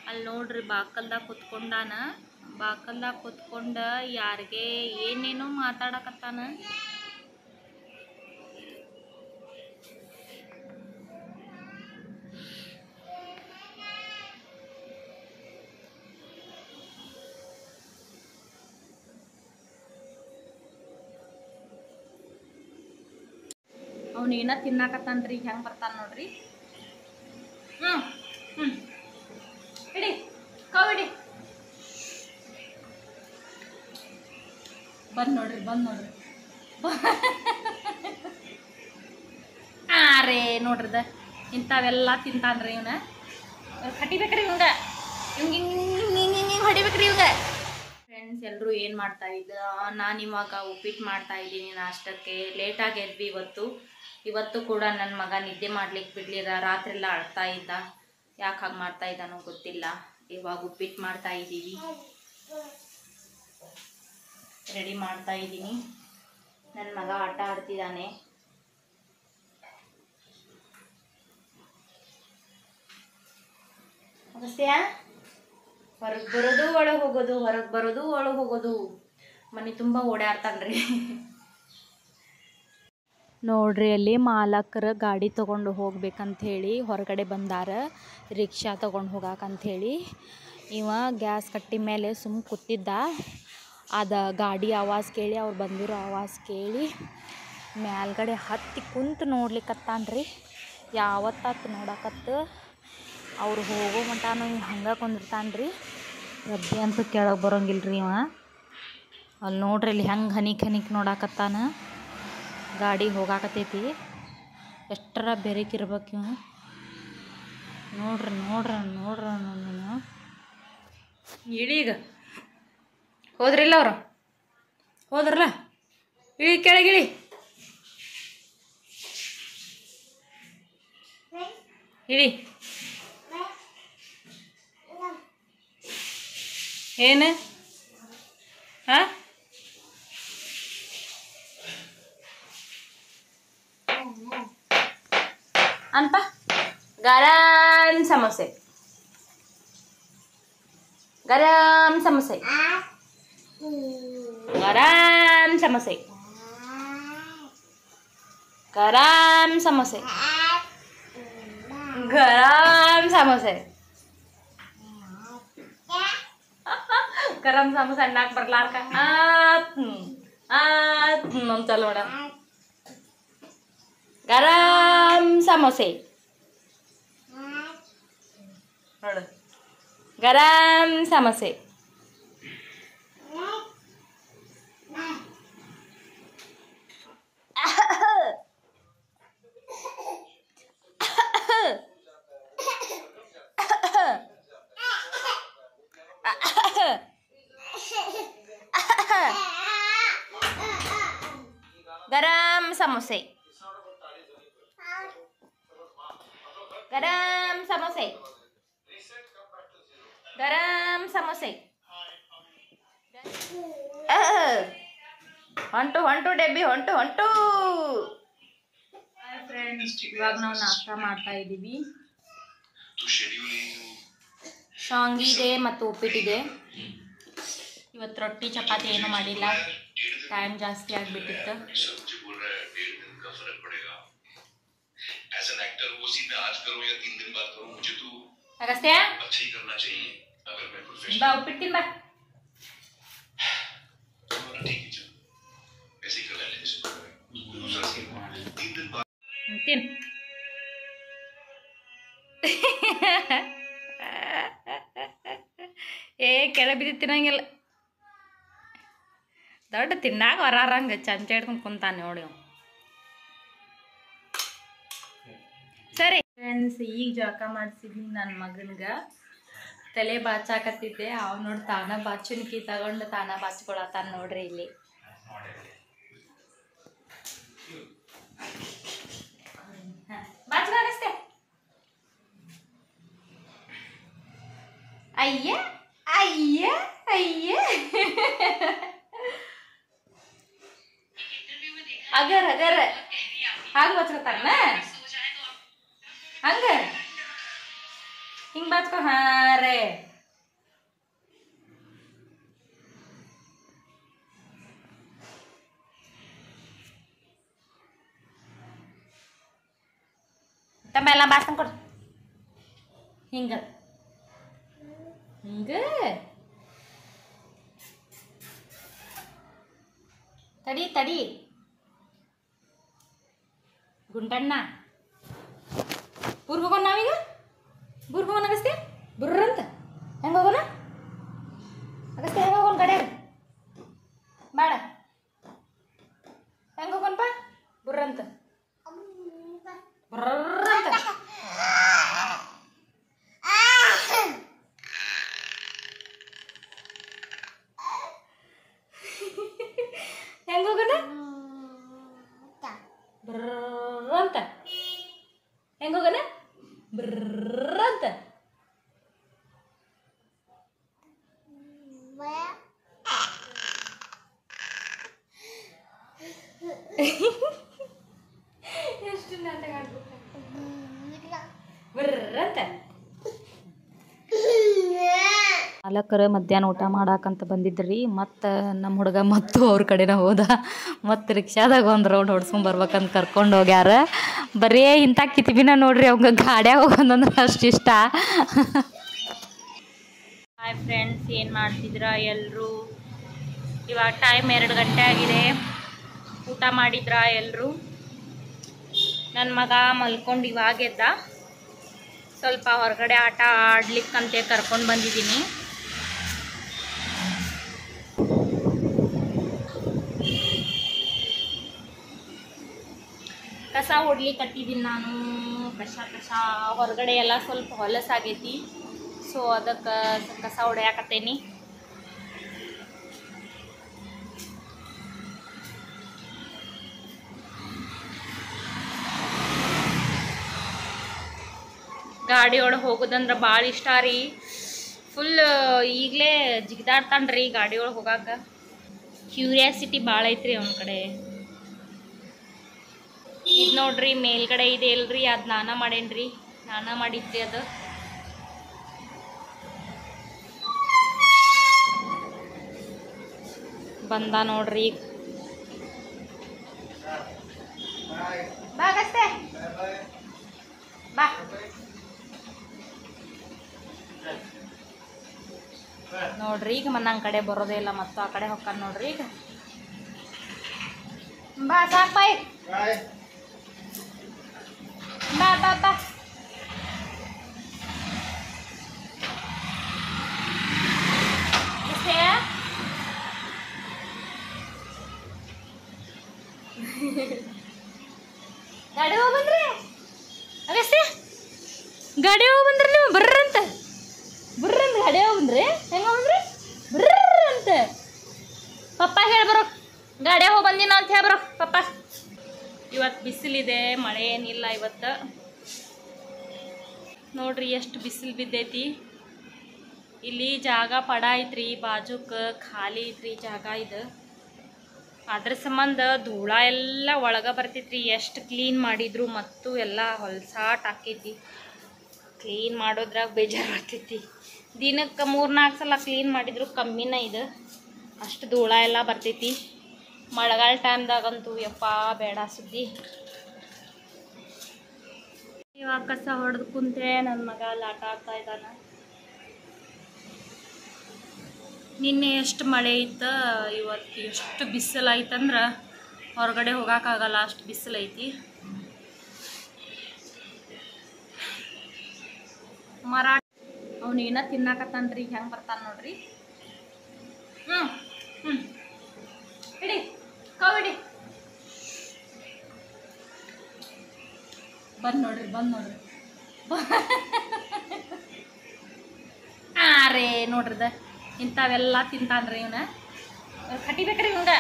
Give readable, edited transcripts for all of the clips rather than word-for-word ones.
ಅಲ್ಲಿ ನೋಡ್ರಿ ಬಾಕಲ್ದಾಗ ಕುತ್ಕೊಂಡಾನ. ಬಾಕಲ್ದಾಗ ಕುತ್ಕೊಂಡ ಯಾರಿಗೆ ಏನೇನೋ ಮಾತಾಡಕತ್ತಾನ. ಅವ್ನು ಏನ ತಿನ್ನಾಕತ್ತಾನ್ರಿ. ಹೆಂಗೆ ಬರ್ತಾನ ನೋಡ್ರಿ. ಇಡಿ ಕವಿಡಿ ಬಂದ್ ನೋಡ್ರಿ ರೇ ನೋಡ್ರಿದ ಇಂಥವೆಲ್ಲ ತಿಂತಾನ್ರಿ ಇವನ. ಕಟಿಬೇಕ್ರಿ ಇವಂಗ, ಹಿಂಗೆ ಹೊಡಿಬೇಕ್ರಿ ಇವಂಗ. ಫ್ರೆಂಡ್ಸ್ ಎಲ್ಲರೂ ಏನು ಮಾಡ್ತಾ ಇದ್ದ, ನಾನು ಇವಾಗ ಉಪ್ಪಿಟ್ಟು ಮಾಡ್ತಾ ಇದ್ದೀನಿ ನಾಷ್ಟಕ್ಕೆ. ಲೇಟಾಗಿ ಎದ್ವಿ ಇವತ್ತು ಕೂಡ ನನ್ನ ಮಗ ನಿದ್ದೆ ಮಾಡ್ಲಿಕ್ಕೆ ಬಿಡಲಿಲ್ಲ. ರಾತ್ರಿ ಎಲ್ಲ ಅಳ್ತಾ ಇದ್ದ. ಯಾಕೆ ಹಾಗೆ ಮಾಡ್ತಾ ಇದ್ದಾನೋ ಗೊತ್ತಿಲ್ಲ. ಇವಾಗ ಉಪ್ಪಿಟ್ಟು ಮಾಡ್ತಾ ಇದ್ದೀವಿ, ರೆಡಿ ಮಾಡ್ತಾ ಇದ್ದೀನಿ. ನನ್ನ ಮಗ ಆಟ ಆಡ್ತಿದ್ದಾನೆ. ಅಗಸ್ತ್ಯ ಹೊರಗೆ ಬರೋದು ಒಳಗೆ ಹೋಗೋದು, ಹೊರಗೆ ಬರೋದು ಒಳಗೆ ಹೋಗೋದು, ಮನೆ ತುಂಬ ಓಡಾಡ್ತಾನ್ರಿ. ನೋಡ್ರಿ ಅಲ್ಲಿ ಮಾಲಕರು ಗಾಡಿ ತೊಗೊಂಡು ಹೋಗ್ಬೇಕಂಥೇಳಿ ಹೊರಗಡೆ ಬಂದಾರ, ರಿಕ್ಷಾ ತೊಗೊಂಡು ಹೋಗಾಕಂಥೇಳಿ. ಇವ ಗ್ಯಾಸ್ ಕಟ್ಟಿ ಮೇಲೆ ಕೂತಿದ್ದ. ಅದ ಗಾಡಿ ಆವಾಜ್ ಕೇಳಿ, ಅವ್ರು ಬಂದಿರೋ ಆವಾಜ್ ಕೇಳಿ ಮೇಲ್ಗಡೆ ಹತ್ತಿ ಕುಂತು ನೋಡ್ಲಿಕ್ಕತ್ತಾನ್ರಿ. ಯಾವತ್ತಾತು ನೋಡಕತ್ತು. ಅವ್ರು ಹೋಗೋ ಮಟಾನು ಹಂಗೆ ಕುಂದಿರ್ತಾನ್ರಿ. ರಬ್ಬಿ ಅಂತೂ ಕೆಳಗೆ ಬರೋಂಗಿಲ್ರಿ ಇವ. ಅಲ್ಲಿ ನೋಡ್ರಿ ಇಲ್ಲಿ ಹೆಂಗೆ ಹನಿಕ್ ನೋಡಾಕತ್ತಾನ. ಗಾಡಿ ಹೋಗಾಕತ್ತೈತಿ. ಎಷ್ಟರ ಬೆರಿಕಿರ್ಬೇಕು ಇವ. ನೋಡ್ರಿ ಇಳೀಗ ಹೋದ್ರಿಲ್ಲ ಅವರು, ಹೋದ್ರಲ್ಲ, ಇಳಿ ಕೆಳಗಿಳಿ. ಇಳಿ. ಏನು ಹಾಂ ಅಂತ ಗರಂ ಸಮೋಸೆ, ಗರಂ ಸಮೋಸೆ, ಗರಂ ಸಮೋಸೆ, ಗರಂ ಸಮೋಸೆ, ಗರಂ ಸಮೋಸೆ. ಗರಂ ಸಮೋಸೆ ಅಣ್ಣಾಕ್ ಬರ್ಲಾರ್ಕ ಅಂತಲ್ಲ ನೋಡ. ಗರಂ ಸಮೋಸೆ ನೋಡು, ಗರಂ ಸಮೋಸೆ. ಗರಂ ಸಮೋಸೆ, ಗರಂ ಸಮೋಸೆ, ಗರಂ ಸಮೋಸೆ. ಹೊಂಟು ಡೆಬ್ಬಿ ಹೊಂಟು. ಫ್ರೆಂಡ್ಸ್, ಇವಾಗ ನಾವು ನಾಷ್ಟ ಮಾಡ್ತಾ ಇದ್ದೀವಿ. ಶಾಂಗಿದೆ ಮತ್ತು ಉಪ್ಪಿಟ್ಟಿದೆ. ಇವತ್ತು ರೊಟ್ಟಿ ಚಪಾತಿ ಏನು ಮಾಡಿಲ್ಲ, ಟೈಮ್ ಜಾಸ್ತಿ ಆಗಿಬಿಟ್ಟಿತ್ತು. ಅಗಸ್ತ್ಯ ಬಾ ಉಪ್ಪಿಟ್ಟು ತಿನ್ ಬಾ. ತಿನ್. ಕೆಳ ಬಿದ್ದು ತಿನ್ನಂಗಿಲ್ಲ. ದೊಡ್ಡ ತಿನ್ನಾಗ ಹೊರಂಗೆ ಚಂಚ ಹಿಡ್ಕೊಂಡು ಕುಂತಾನೆ ನೋಡಿ. ಸರಿ ಫ್ರೆಂಡ್ಸ್, ಈಗ ಜಳಕ ಮಾಡಿಸಿದ್ನಿ ನನ್ನ ಮಗನ್ಗೆ. ತಲೆ ಬಾಚಾಕತ್ತಿದ್ದೆ. ಅವ್ ನೋಡಿ ತಾನ ಬಾಚುನ್ಕಿ ತಗೊಂಡು ತಾನ ಬಾಚ್ಕೊಳತಾನ ನೋಡ್ರಿ ಇಲ್ಲಿ. ಬಾಚ್ಕಾಗಷ್ಟೇ. ಅಯ್ಯ ಅಯ್ಯ ಅಯ್ಯ ಅಗರ್ ಅಗರ್ ಹಾಗೆ ಬಾಚ್ಕೊತಾನ. ಹಂಗ ಹಿಂಗೆ ಬಾಚ್ಕೊ. ಹಾಂ ರೇ ತಮ್ಮೆಲ್ಲ ಬಾಚ್ಕೊಂಡು ಕೊಡು. ಹಿಂಗೆ ಹಿಂಗೆ ತಡಿ ತಡಿ ಗುಂಡಣ್ಣ. ಊರ್ಗೆ ಹೋಗೋಣ ನಾವೀಗ. ಊರ್ಗೆ ಹೋಗೋಣ ಅಗಸ್ತ್ಯ. ಬುರ್ರ ಅಂತ ಹೆಂಗೆ ಹೋಗೋಣ ಅಗಸ್ತ್ಯ? ಹೆಂಗೆ ಹೋಗೋಣ ಕಡೆ ಬೇಡ. ಹೆಂಗೆ ಹೋಗೋಣಪ್ಪ? ಬುರ್ರ ಅಂತ ಬುರ್ರ ಅಂತ. ಹೆಂಗೆ ಹೋಗೋಣ? ಬ್ರರ್ ಅಂತ. ಹೆಂಗೆ ಹೋಗೋಣ? ಬ್ರರ್ ಅಂತ. ಎಷ್ಟು ನಾಟಕ ಆಡ್ಬೇಕು. ಬ್ರರ್ ಅಂತ. ಮಾಲಕರು ಮಧ್ಯಾಹ್ನ ಊಟ ಮಾಡಾಕಂತ ಬಂದಿದ್ರಿ. ಮತ್ತು ನಮ್ಮ ಹುಡುಗ ಮತ್ತು ಅವ್ರ ಕಡೆನ ಹೋದ. ಮತ್ತು ರಿಕ್ಷಾದಾಗ ಒಂದು ರೌಂಡ್ ಹೊಡ್ಸ್ಕೊಂಡ್ ಬರ್ಬೇಕಂತ ಕರ್ಕೊಂಡು ಹೋಗ್ಯಾರ. ಬರೀ ಇಂಥ ಕಿತಿಬಿನ ನೋಡ್ರಿ, ಅವಂಗೆ ಗಾಡ್ಯಾಗ ಹೋಗೋದಂದ್ರೆ ಅಷ್ಟು ಇಷ್ಟ. ಹಾಯ್ ಫ್ರೆಂಡ್ಸ್, ಏನು ಮಾಡ್ತಿದ್ರ ಎಲ್ಲರೂ? ಇವಾಗ ಟೈಮ್ 2 ಗಂಟೆ ಆಗಿದೆ. ಊಟ ಮಾಡಿದ್ರ ಎಲ್ಲರೂ? ನನ್ನ ಮಗ ಮಲ್ಕೊಂಡು ಇವಾಗ ಎದ್ದ. ಸ್ವಲ್ಪ ಹೊರಗಡೆ ಆಟ ಆಡ್ಲಿಕ್ಕಂತೆ ಕರ್ಕೊಂಡು ಬಂದಿದ್ದೀನಿ. ಕಸ ಹೊಡ್ಲಿಕ್ಕತ್ತಿದ್ದೀನಿ ನಾನು. ಕಸ ಹೊರಗಡೆ ಎಲ್ಲ ಸ್ವಲ್ಪ ಹೊಲಸಾಗೈತಿ. ಸೊ ಅದಕ್ಕೆ ಕಸ ಹೊಡ್ಯಾಕತ್ತೇನಿ. ಗಾಡಿ ಒಳಗೆ ಹೋಗೋದಂದ್ರೆ ಭಾಳ ಇಷ್ಟ ರೀ. ಫುಲ್ ಈಗಲೇ ಜಿಗಿದಾಡ್ತಾನ್ರಿ ಗಾಡಿ ಒಳಗೆ ಹೋಗಾಕ. ಕ್ಯೂರಿಯಾಸಿಟಿ ಭಾಳ ಐತ್ರಿ ಅವನ ಕಡೆ. ಇದು ನೋಡ್ರಿ ಮೇಲ್ಗಡೆ ಇದೆ ಅಲ್ರಿ, ಅದು ನಾನ ಮಾಡೇನ್ರಿ. ನಾನ ಮಾಡಿದ್ರಿ ಅದು. ಬಂದ ನೋಡ್ರಿ ಈಗ. ಬಾಗಷ್ಟೇ ಬಾ. ನೋಡ್ರಿ ಈಗ ಮನ್ನಂಗ್ ಕಡೆ ಬರೋದೇ ಇಲ್ಲ, ಮತ್ತು ಆ ಕಡೆ ಹೊಕ್ಕಾನ ನೋಡ್ರಿ ಈಗ. ಬಾ ಸಾಕ್ ಬಾಯ್. ಬಾ ಬಾ ಬಾ. ಗಾಡಿ ಹೋಗಿ ಬಂದ್ರಿ ಅಗಸ್ತ್ಯ? ಗಾಡಿ ಹೋಗಿ ಬಂದ್ರಿ ನೀವು? ಬರ್ರಂತ ಬರ್ರಂತ ಗಾಡಿ ಹೋಗಿ ಬಂದ್ರಿ? ಹೆಂಗ ಬಂದ್ರಿ? ಬರ್ರ ಅಂತ ಪಪ್ಪ ಹೇಳ್ಬರೋ. ಗಾಡಿ ಹೋಗಿ ಬಂದಿನ ಅಂತ ಹೇಳ್ಬರೋ ಪಪ್ಪ. ಇವತ್ತು ಬಿಸಿಲಿದೆ, ಮಳೆ ಏನಿಲ್ಲ ಇವತ್ತು. ನೋಡ್ರಿ ಎಷ್ಟು ಬಿಸಿಲು ಬಿದ್ದೈತಿ. ಇಲ್ಲಿ ಜಾಗ ಪಡ ಐತ್ರಿ, ಬಾಜುಕ್ಕೆ ಖಾಲಿ ಐತ್ರಿ ಜಾಗ. ಇದು ಅದ್ರ ಸಂಬಂಧ ಧೂಳ ಎಲ್ಲ ಒಳಗೆ ಬರ್ತೈತ್ರಿ. ಎಷ್ಟು ಕ್ಲೀನ್ ಮಾಡಿದ್ರು ಮತ್ತು ಎಲ್ಲ ಹೊಲ್ಸಾಟ್ ಆಕೈತಿ. ಕ್ಲೀನ್ ಮಾಡೋದ್ರಾಗ ಬೇಜಾರು ಆಗ್ತೈತಿ. ದಿನಕ್ಕೆ 3-4 ಸಲ ಕ್ಲೀನ್ ಮಾಡಿದ್ರು ಕಮ್ಮಿನ. ಇದು ಅಷ್ಟು ಧೂಳ ಎಲ್ಲ ಬರ್ತೈತಿ. ಮಳೆಗಾಲ ಟೈಮ್ದಾಗಂತೂ ಯಪ್ಪ ಬೇಡ ಸುದ್ದಿ. ಇವಾಗ ಕಸ ಹೊಡೆದು ಕುಂತೆ. ನನ್ನ ಮಗ ಅಲ್ಲಿ ಆಟ ಆಡ್ತಾ ಇದ್ದಾನ. ನಿನ್ನೆ ಎಷ್ಟು ಮಳೆ ಇತ್ತು, ಇವತ್ತು ಎಷ್ಟು ಬಿಸಿಲು ಐತಂದ್ರೆ ಹೊರಗಡೆ ಹೋಗೋಕ್ಕಾಗಲ್ಲ, ಅಷ್ಟು ಬಿಸಿಲು ಐತಿ. ಮರಾಠ ಅವನು ಏನೋ ತಿನ್ನಾಕತ್ತಾನ್ರಿ. ಹೆಂಗೆ ಬರ್ತಾನೆ ನೋಡ್ರಿ. ಹಿಡಿ ಕವಿಡಿ. ಬಂದು ನೋಡ್ರಿ ರೇ ನೋಡ್ರಿದ ಇಂಥವೆಲ್ಲ ತಿಂತಾನ್ರಿ ಇವನ. ಕಟಿಬೇಕ್ರಿ ಇವಂಗ.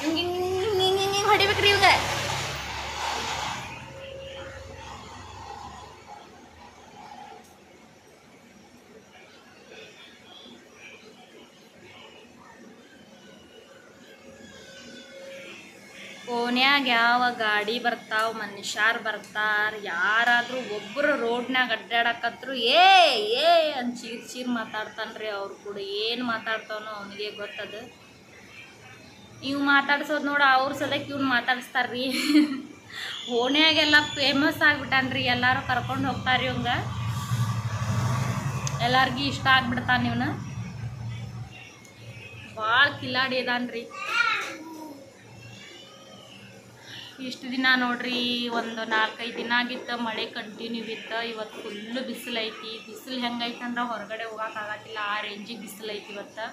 ಇವಂಗ ಹಿಂಗೆ ಹೊಡಿಬೇಕ್ರಿ ಇವಂಗ. ಓನ್ಯಾಗ ಯಾವ ಗಾಡಿ ಬರ್ತಾವ, ಮನುಷ್ಯರು ಬರ್ತಾರ, ಯಾರಾದರೂ ಒಬ್ಬರು ರೋಡ್ನಾಗ ಅಡ್ಡಾಡಕತ್ರು ಏ ಏ ಅಂತ ಚೀರ್ ಮಾತಾಡ್ತಾನ್ರಿ. ಅವ್ರು ಕೂಡ ಏನು ಮಾತಾಡ್ತಾವನೋ ಅವನಿಗೆ ಗೊತ್ತದ. ಇವ್ ಮಾತಾಡ್ಸೋದು ನೋಡ, ಅವ್ರ ಸದಕ್ಕೆ ಇವ್ನು ಮಾತಾಡಿಸ್ತಾರ್ರಿ. ಓಣ್ಯಾಗೆಲ್ಲ ಫೇಮಸ್ ಆಗಿಬಿಟ್ಟಾನ್ರಿ, ಎಲ್ಲರೂ ಕರ್ಕೊಂಡು ಹೋಗ್ತಾರ್ರಿ ಇವಂಗ, ಎಲ್ಲರಿಗೂ ಇಷ್ಟ ಆಗ್ಬಿಡ್ತಾನೆ ಇವನು. ಭಾಳ ಕಿಲಾಡಿ ಅದಾನ್ರಿ. ಇಷ್ಟು ದಿನ ನೋಡ್ರಿ, ಒಂದು 4-5 ದಿನ ಆಗಿತ್ತು ಮಳೆ ಕಂಟಿನ್ಯೂ ಇತ್ತು. ಇವತ್ತು ಫುಲ್ಲು ಬಿಸಿಲು ಐತಿ. ಬಿಸಿಲು ಹೆಂಗೈತೆ ಅಂದ್ರೆ ಹೊರಗಡೆ ಹೋಗೋಕ್ಕಾಗತ್ತಿಲ್ಲ, ಆ ರೇಂಜಿಗೆ ಬಿಸಿಲು ಐತಿ ಇವತ್ತು.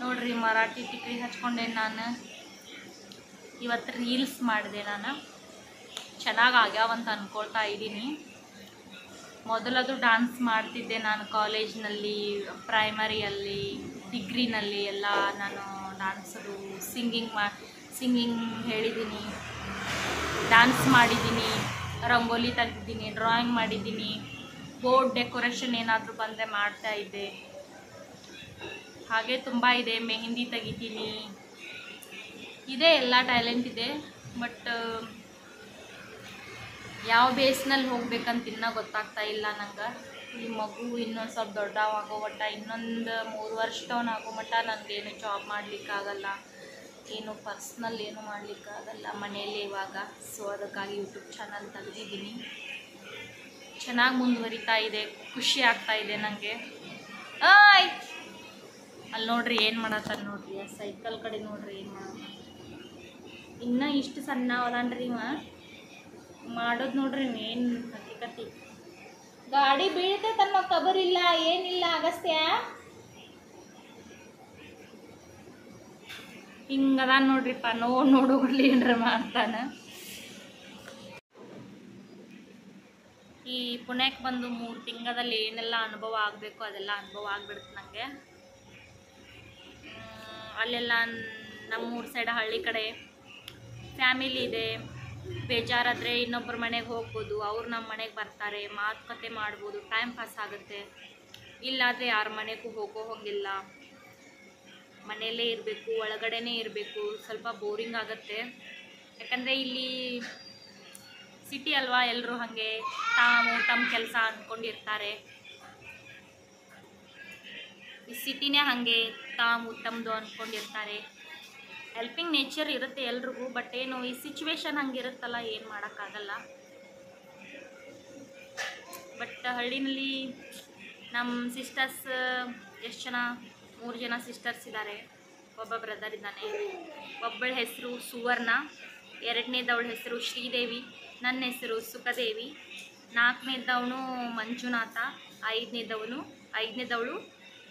ನೋಡ್ರಿ, ಮರಾಠಿ ಟಿಕ್ರಿ ಹಚ್ಕೊಂಡೆ ನಾನು. ಇವತ್ತು ರೀಲ್ಸ್ ಮಾಡಿದೆ ನಾನು, ಚೆನ್ನಾಗಿ ಆಗ್ಯಾವಂತ ಅಂದ್ಕೊಳ್ತಾ ಇದ್ದೀನಿ. ಮೊದಲದು ಡ್ಯಾನ್ಸ್ ಮಾಡ್ತಿದ್ದೆ ನಾನು ಕಾಲೇಜ್ನಲ್ಲಿ, ಪ್ರೈಮರಿಯಲ್ಲಿ, ಡಿಗ್ರಿನಲ್ಲಿ ಎಲ್ಲ ನಾನು ಡ್ಯಾನ್ಸರು, ಸಿಂಗಿಂಗ್ ಹೇಳಿದ್ದೀನಿ, ಡ್ಯಾನ್ಸ್ ಮಾಡಿದ್ದೀನಿ, ರಂಗೋಲಿ ತೆಗೆದಿದ್ದೀನಿ, ಡ್ರಾಯಿಂಗ್ ಮಾಡಿದ್ದೀನಿ, ಬೋರ್ಡ್ ಡೆಕೋರೇಷನ್ ಏನಾದರೂ ಬಂದರೆ ಮಾಡ್ತಾಯಿದ್ದೆ. ಹಾಗೆ ತುಂಬ ಇದೆ, ಮೆಹಂದಿ ತೆಗಿತೀನಿ, ಇದೆ ಎಲ್ಲ ಟ್ಯಾಲೆಂಟ್ ಇದೆ. ಬಟ್ ಯಾವ ಬೇಸ್ನಲ್ಲಿ ಹೋಗ್ಬೇಕಂತ ಇನ್ನೂ ಗೊತ್ತಾಗ್ತಾ ಇಲ್ಲ ನಂಗೆ. ಈ ಮಗು ಇನ್ನೊಂದು ಸ್ವಲ್ಪ ದೊಡ್ಡವಾಗೋ ಮಟ್ಟ, ಇನ್ನೊಂದು 3 ವರ್ಷದವನಾಗೋ ಮಟ್ಟ ನನಗೇನು ಜಾಬ್ ಮಾಡಲಿಕ್ಕಾಗಲ್ಲ, ಏನು ಪರ್ಸ್ನಲ್ ಏನು ಮಾಡಲಿಕ್ಕಾಗಲ್ಲ ಮನೆಯಲ್ಲೇ ಇವಾಗ. ಸೊ ಅದಕ್ಕಾಗಿ ಯೂಟ್ಯೂಬ್ ಚಾನಲ್ ತೆಗೆದಿದ್ದೀನಿ. ಚೆನ್ನಾಗಿ ಮುಂದುವರಿತಾ ಇದೆ, ಖುಷಿ ಆಗ್ತಾ ಇದೆ ನನಗೆ. ಅಲ್ಲಿ ನೋಡ್ರಿ ಏನು ಮಾಡತ್ತಾರ ನೋಡ್ರಿ, ಆ ಸೈಕಲ್ ಕಡೆ ನೋಡ್ರಿ ಏನು ಮಾಡತ್ತ. ಇನ್ನೂ ಇಷ್ಟು ಸಣ್ಣ ಅವದಾನ್ರಿ ಇವ, ಮಾಡೋದು ನೋಡ್ರಿ ಏನು ಹಕ್ಕಿಕತ್ತಿ. ಗಾಡಿ ಬೀಳ್ತೆ ತನ್ನ ಕಬರಿಲ್ಲ, ಏನಿಲ್ಲ ಅಗಸ್ತ್ಯ. ಹಿಂಗದ ನೋಡ್ರಿಪ್ಪ, ನೋಡೋಗ್ಲಿ ಏನ್ರ ಮಾಡ್ತಾನ. ಈ ಪುಣ್ಯಕ್ಕೆ ಬಂದು 3 ತಿಂಗಳಲ್ಲಿ ಏನೆಲ್ಲ ಅನುಭವ ಆಗಬೇಕು ಅದೆಲ್ಲ ಅನುಭವ ಆಗ್ಬಿಡುತ್ತೆ ನನಗೆ. ಅಲ್ಲೆಲ್ಲ ನಮ್ಮೂರು ಸೈಡ್ ಹಳ್ಳಿ ಕಡೆ ಫ್ಯಾಮಿಲಿ ಇದೆ, ಬೇಜಾರಾದರೆ ಇನ್ನೊಬ್ಬರ ಮನೆಗೆ ಹೋಗ್ಬೋದು, ಅವ್ರು ನಮ್ಮ ಮನೆಗೆ ಬರ್ತಾರೆ, ಮಾತುಕತೆ ಮಾಡ್ಬೋದು, ಟೈಮ್ ಪಾಸ್ ಆಗುತ್ತೆ. ಇಲ್ಲಾದರೆ ಯಾರ ಮನೆಗೂ ಹೋಗೋ ಹೋಗಿಲ್ಲ, ಮನೆಯಲ್ಲೇ ಇರಬೇಕು, ಒಳಗಡೆನೇ ಇರಬೇಕು, ಸ್ವಲ್ಪ ಬೋರಿಂಗ್ ಆಗುತ್ತೆ. ಯಾಕಂದರೆ ಇಲ್ಲಿ ಸಿಟಿ ಅಲ್ವಾ, ಎಲ್ಲರೂ ಹಾಗೆ ತಮ್ಮ ಕೆಲಸ ಅಂದ್ಕೊಂಡಿರ್ತಾರೆ. ಈ ಸಿಟಿನೇ ಹಾಗೆ ತಮ್ಮದು ಅಂದ್ಕೊಂಡಿರ್ತಾರೆ. ಹೆಲ್ಪಿಂಗ್ ನೇಚರ್ ಇರುತ್ತೆ ಎಲ್ರಿಗೂ, ಬಟ್ ಏನು ಈ ಸಿಚುವೇಶನ್ ಹಂಗಿರುತ್ತಲ್ಲ, ಏನು ಮಾಡೋಕ್ಕಾಗಲ್ಲ. ಬಟ್ ಹಳ್ಳಿನಲ್ಲಿ ನಮ್ಮ ಸಿಸ್ಟರ್ಸ್ ಎಷ್ಟು ಜನ, 3 ಜನ ಸಿಸ್ಟರ್ಸ್ ಇದ್ದಾರೆ, ಒಬ್ಬ ಬ್ರದರ್ ಇದ್ದಾನೆ. ಒಬ್ಬಳ ಹೆಸರು ಸುವರ್ಣ, 2ನೇದವಳ ಹೆಸರು ಶ್ರೀದೇವಿ, ನನ್ನ ಹೆಸರು ಸುಖದೇವಿ, 4ನೇದವನು ಮಂಜುನಾಥ, 5ನೇದವಳು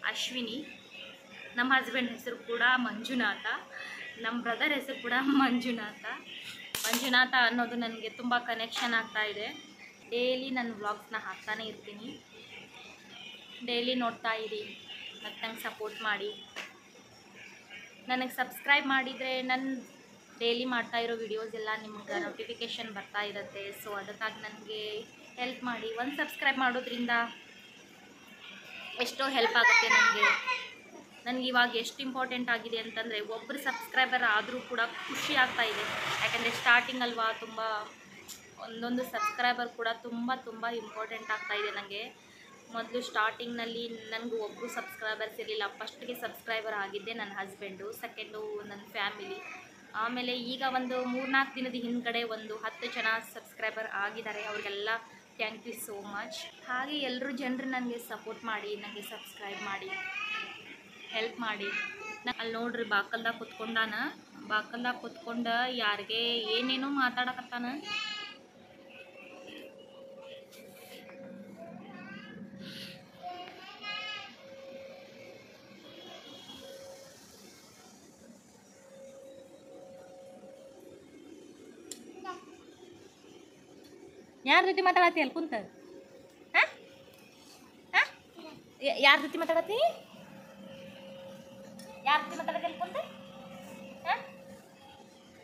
ಅಶ್ವಿನಿ. ನಮ್ಮ ಹಸ್ಬೆಂಡ್ ಹೆಸರು ಕೂಡ ಮಂಜುನಾಥ, ನಮ್ಮ ಬ್ರದರ್ ಹೆಸರು ಕೂಡ ಮಂಜುನಾಥ ಅನ್ನೋದು ನನಗೆ ತುಂಬ ಕನೆಕ್ಷನ್ ಆಗ್ತಾ ಇದೆ. ಡೈಲಿ ನನ್ನ ವ್ಲಾಗ್ಸ್ನ ಹಾಕ್ತಾನೆ ಇರ್ತೀನಿ, ಡೈಲಿ ನೋಡ್ತಾ ಇರಿ, ಮತ್ತು ನಂಗೆ ಸಪೋರ್ಟ್ ಮಾಡಿ. ನನಗೆ ಸಬ್ಸ್ಕ್ರೈಬ್ ಮಾಡಿದರೆ ನನ್ನ ಡೈಲಿ ಮಾಡ್ತಾ ಇರೋ ವಿಡಿಯೋಸ್ ಎಲ್ಲ ನಿಮ್ಗೆ ನೋಟಿಫಿಕೇಷನ್ ಬರ್ತಾ ಇರುತ್ತೆ. ಸೊ ಅದಕ್ಕಾಗಿ ನನಗೆ ಹೆಲ್ಪ್ ಮಾಡಿ. ಒಂದು ಸಬ್ಸ್ಕ್ರೈಬ್ ಮಾಡೋದ್ರಿಂದ ಎಷ್ಟೋ ಹೆಲ್ಪ್ ಆಗುತ್ತೆ ನನಗೆ ಇವಾಗ ಎಷ್ಟು ಇಂಪಾರ್ಟೆಂಟ್ ಆಗಿದೆ ಅಂತಂದರೆ, ಒಬ್ಬರು ಸಬ್ಸ್ಕ್ರೈಬರ್ ಆದರೂ ಕೂಡ ಖುಷಿ ಆಗ್ತಾ ಇದೆ. ಯಾಕಂದರೆ ಸ್ಟಾರ್ಟಿಂಗ್ ಅಲ್ವಾ, ತುಂಬ ಒಂದೊಂದು ಸಬ್ಸ್ಕ್ರೈಬರ್ ಕೂಡ ತುಂಬ ಇಂಪಾರ್ಟೆಂಟ್ ಆಗ್ತಾ ಇದೆ ನನಗೆ. ಮೊದಲು ಸ್ಟಾರ್ಟಿಂಗ್ನಲ್ಲಿ ನನಗೂ ಒಬ್ಬರು ಸಬ್ಸ್ಕ್ರೈಬರ್ಸ್ ಇರಲಿಲ್ಲ. ಫಸ್ಟ್ಗೆ ಸಬ್ಸ್ಕ್ರೈಬರ್ ಆಗಿದ್ದೆ ನನ್ನ ಹಸ್ಬೆಂಡು, ಸೆಕೆಂಡು ನನ್ನ ಫ್ಯಾಮಿಲಿ. ಆಮೇಲೆ ಈಗ ಒಂದು 3-4 ದಿನದ ಹಿಂದ್ಗಡೆ ಒಂದು 10 ಜನ ಸಬ್ಸ್ಕ್ರೈಬರ್ ಆಗಿದ್ದಾರೆ. ಅವ್ರಿಗೆಲ್ಲ ಥ್ಯಾಂಕ್ ಯು ಸೋ ಮಚ್. ಹಾಗೆ ಎಲ್ಲರೂ ಜನರು ನನಗೆ ಸಪೋರ್ಟ್ ಮಾಡಿ, ನನಗೆ ಸಬ್ಸ್ಕ್ರೈಬ್ ಮಾಡಿ, ಹೆಲ್ಪ್ ಮಾಡಿ. ಅಲ್ಲಿ ನೋಡ್ರಿ, ಬಾಕಲ್ದಾಗ ಕುತ್ಕೊಂಡು ಯಾರಿಗೆ ಏನೇನೋ ಮಾತಾಡಕತ್ತಾನ. ಯಾರ ಜೊತೆ ಮಾತಾಡತ್ತಿ ಅಲ್ಲಿ ಕುಂತ? ಯಾರ ಜೊತೆ ಮಾತಾಡತ್ತಿ? ಯಾರ ಜೊತೆ ಮಾತಾಡತ್ತಿ ಅಲ್ಲಿ ಕುಂತ?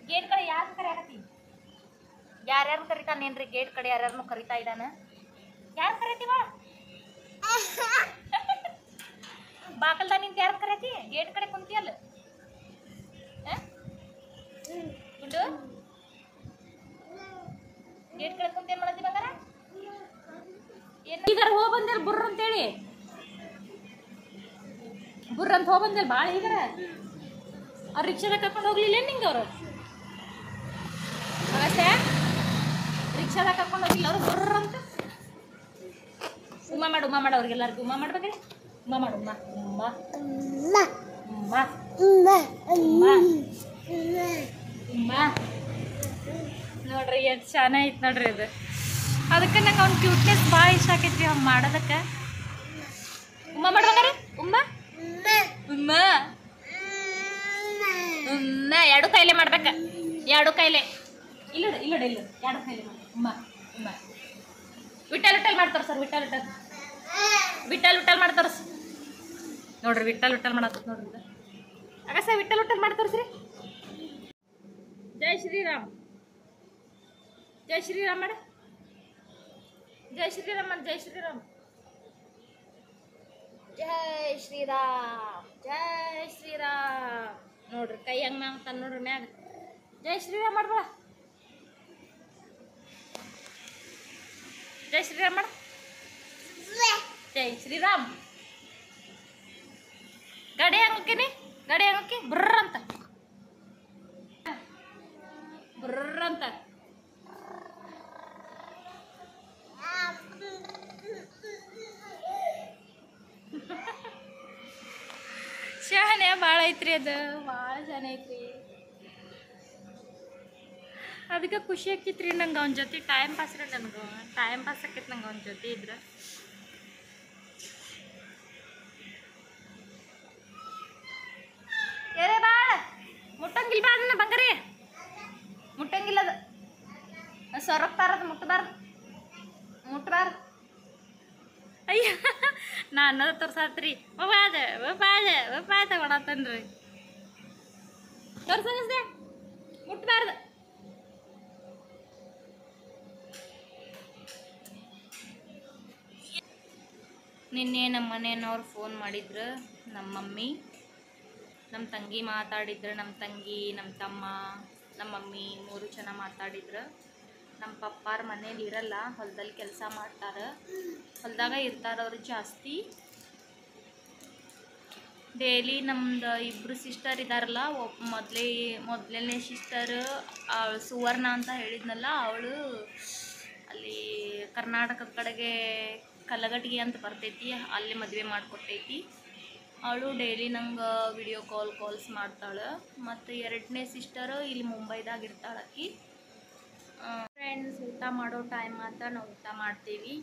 ಗೇಟ್ ಕಡೆ ಯಾರು ಕರೆಯಾಕತ್ತಿ? ಯಾರ್ಯಾರು ಕರಿತಾನೇನ್ರಿ? ಗೇಟ್ ಕಡೆ ಯಾರ್ಯಾರನ್ನು ಕರಿತಾ ಇದ್ದಾನ. ಯಾರು ಕರಿತೀವ? ಬಾಕಲ್ದ ನಿಂತ ಯಾರು ಕರೆತಿ ಗೇಟ್ ಕಡೆ ಕುಂತಿಯಲ್ಲ ಗುಡ್ಡು ಗೇಟ್ ಕಡೆ ಕುಂತ ಏನ್ ಮಾಡತ್ತಿ ಬಂಗಾರ ಈಗಾರ ಹೋಗಿ ಬಂದಿಲ್ಲ ಬುರ್ರ ಅಂತೇಳಿ ಬುರ್ರ ಅಂತ ಹೋಗಿ ಬಂದಿಲ್ಲ ಭಾಳ ಈಗಾರ ಅವ್ರು ರಿಕ್ಷಾದಾಗ ಕರ್ಕೊಂಡು ಹೋಗ್ಲಿಲ್ಲ ನಿಂಗೆ ಅವರು ಅವತ್ತೆ ರಿಕ್ಷಾದಾಗ ಕರ್ಕೊಂಡು ಹೋಗಿಲ್ಲ ಅವರು ಬುರ್ರ ಅಂತ ಉಮ್ಮ ಮಾಡು ಅವ್ರಿಗೆಲ್ಲರಿಗೂ ಉಮ್ಮ ಮಾಡ್ಬೇಕ್ರಿ ಉಮ್ಮ ಮಾಡು ಉಮ್ಮ ಉಮ್ಮ ಉಮ್ಮ ಉಮ್ಮ ಉಮ್ಮ ನೋಡ್ರಿ ಎಷ್ಟು ಚೆನ್ನಾಗಿ ಐತೆ ನೋಡ್ರಿ ಅದು ಅದಕ್ಕೆ ನಂಗೆ ಅವ್ನ ಕ್ಯೂಟ್ನೆಸ್ ಭಾಳ ಇಷ್ಟ ಆಕೈತ್ರಿ ಅವ್ನು ಮಾಡೋದಕ್ಕೆ ಉಮ್ಮ ಮಾಡ್ಬೇಕ್ರಿ ಉಮ್ಮ ಉಮ್ಮ ಉಮ್ಮ ಎರಡು ಕೈಲೆ ಮಾಡ್ಬೇಕ ಎರಡು ಕೈಲೆ ಇಲ್ಲ ಎರಡು ಕೈಲೆ ಮಾಡಿ ಉಮ್ಮ ಉಮ್ಮ ವಿಠಲ್ ಮಾಡ್ತಾರ ಸರ್ ವಿಠಲ್ ಮಾಡ್ತಾರ ನೋಡ್ರಿ ವಿಠಲ್ ಮಾಡತ್ತ ನೋಡ್ರಿ ಆಗ ಸರ್ ವಿಠಲ್ ಮಾಡ್ತಾರ ಸರಿ ಜೈ ಶ್ರೀರಾಮ್ ಮಾಡ ಜೈ ಶ್ರೀರಾಮ್ ನೋಡ್ರಿ ಕೈ ಹಂಗ ಮ್ಯಾಗ ನೋಡ್ರಿ ಮ್ಯಾಗ ಜೈ ಶ್ರೀರಾಮ್ ಮಾಡ್ಬೇಡ ಜೈ ಶ್ರೀರಾಮ್ ಮಾಡ ಜೈ ಶ್ರೀರಾಮ್ ಗಾಡಿ ಹಂಗಕ್ಕಿ ಬ್ರರ್ ಅಂತ ಶಾನೆ ಭಾಳ ಐತ್ರಿ ಅದು ಭಾಳ ಶಾನೆ ಐತ್ರಿ ಅದಕ್ಕೆ ಖುಷಿ ಆಕೈತ್ರಿ ನಂಗೆ ಅವನ ಜೊತೆ ಟೈಮ್ ಪಾಸ್ ಆಕೈತಿ ನಂಗೆ ಅವನ ಜೊತೆ ಇದ್ರೆ ಏರೇ ಬಾಳ ಮುಟ್ಟಂಗಿಲ್ಲ ಬಾ ಅದನ್ನ ಬಂಗಾರಿ ಮುಟ್ಟಂಗಿಲ್ಲ ಅದು ಸೊರಗ್ತಾರದು ಮುಟ್ಟಬಾರ್ದು ಅಯ್ಯ ನಾನು ತೋರ್ಸಾತ್ರಿ ಬಾದ ತಗೊಳತ್ತನ್ರಿ ತೋರ್ಸಂಗಸ್ದೆ ಮುಟ್ಟಬಾರ್ದು ನಿನ್ನೆ ನಮ್ಮ ಮನೆಯವ್ರು ಫೋನ್ ಮಾಡಿದ್ರು ನಮ್ಮ ಮಮ್ಮಿ ನಮ್ಮ ತಂಗಿ ಮಾತಾಡಿದ್ರು ನಮ್ಮ ತಂಗಿ ನಮ್ಮ ತಮ್ಮ ನಮ್ಮ ಮಮ್ಮಿ 3 ಜನ ಮಾತಾಡಿದ್ರು ನಮ್ಮ ಪಪ್ಪಾರ ಮನೇಲಿ ಇರಲ್ಲ ಹೊಲದಲ್ಲಿ ಕೆಲಸ ಮಾಡ್ತಾರೆ ಹೊಲದಾಗ ಇರ್ತಾರೆ ಅವರು ಜಾಸ್ತಿ ಡೈಲಿ ನಮ್ದು 2 ಸಿಸ್ಟರ್ ಇದ್ದಾರಲ್ಲ ಮೊದಲನೇ ಸಿಸ್ಟರ್ ಸುವರ್ಣ ಅಂತ ಹೇಳಿದ್ನಲ್ಲ ಅವಳು ಅಲ್ಲಿ ಕರ್ನಾಟಕದ ಕಡೆಗೆ ಕಲಗಟ್ಟಿಗೆ ಅಂತ ಬರ್ತೈತಿ ಅಲ್ಲಿ ಮದುವೆ ಮಾಡಿಕೊಟ್ಟೈತಿ ಅವಳು ಡೈಲಿ ನಂಗೆ ವಿಡಿಯೋ ಕಾಲ್ಸ್ ಮಾಡ್ತಾಳೆ ಮತ್ತು 2ನೇ ಸಿಸ್ಟರು ಇಲ್ಲಿ ಮುಂಬೈದಾಗ ಇರ್ತಾಳೆ ಆಕಿ ಫ್ರೆಂಡ್ಸ್ ಊಟ ಮಾಡೋ ಟೈಮ್ ಮಾತ್ರ ನಾವು ಊಟ ಮಾಡ್ತೀವಿ